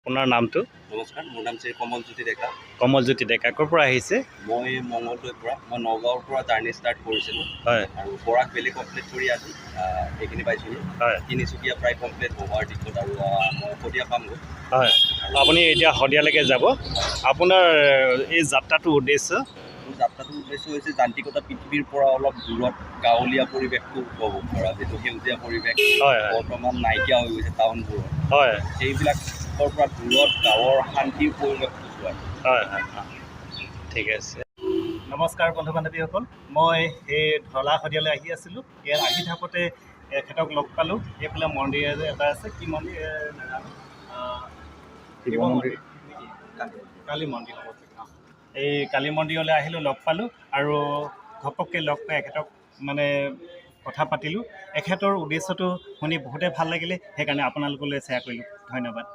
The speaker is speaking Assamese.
আপোনাৰ নামটো? নমস্কাৰ, মোৰ নাম শ্ৰী কমলজ্যোতি ডেকা। কমলজ্যোতি ডেকা ক'ৰ পৰা আহিছে? মই মঙলদৈৰ পৰা, মই নগাঁৱৰ পৰা জাৰ্ণি ষ্টাৰ্ট কৰিছিলোঁ। হয় আৰু বৰাক ভেলি কমপ্লিট কৰি আজি এইখিনি পাইছিলোঁ। হয় তিনিচুকীয়া প্ৰায় কমপ্লিট হোৱাৰ দিশত আৰু মই শদিয়া পামগৈ। হয়, আপুনি এতিয়া শদিয়ালৈকে যাব। আপোনাৰ এই যাত্ৰাটোৰ উদ্দেশ্য? মোৰ যাত্ৰাটোৰ উদ্দেশ্য হৈছে যান্ত্ৰিকতা পৃথিৱীৰ পৰা অলপ দূৰত গাঁৱলীয়া পৰিৱেশটো উপভোগ কৰা, যিটো সেউজীয়া পৰিৱেশ হয় হয় বৰ্তমান নাইকিয়া হৈ গৈছে টাউনবোৰত। হয় সেইবিলাকৰ পৰা দূৰত গাঁৱৰ শান্তিৰ পৰিৱেশটো চোৱা। হয় হয় হয়, ঠিক আছে। নমস্কাৰ বন্ধু বান্ধৱীসকল, মই এই ঢলা শদিয়ালৈ আহি আছিলোঁ। ইয়াত আহি থাকোঁতে এখেতক লগ পালোঁ। এইফালে মন্দিৰ এটা আছে, কি মন্দিৰ নাজানো, শিৱ মন্দিৰ নেকি? কালী মন্দিৰ হ'ব। এই কালী মন্দিৰলৈ আহিলোঁ, লগ পালোঁ আৰু ঘপককৈ লগ পাই এখেতক মানে কথা পাতিলোঁ। এখেতৰ উদ্দেশ্যটো শুনি বহুতেই ভাল লাগিলে, সেইকাৰণে আপোনালোকলৈ শ্বেয়াৰ কৰিলোঁ। ধন্যবাদ।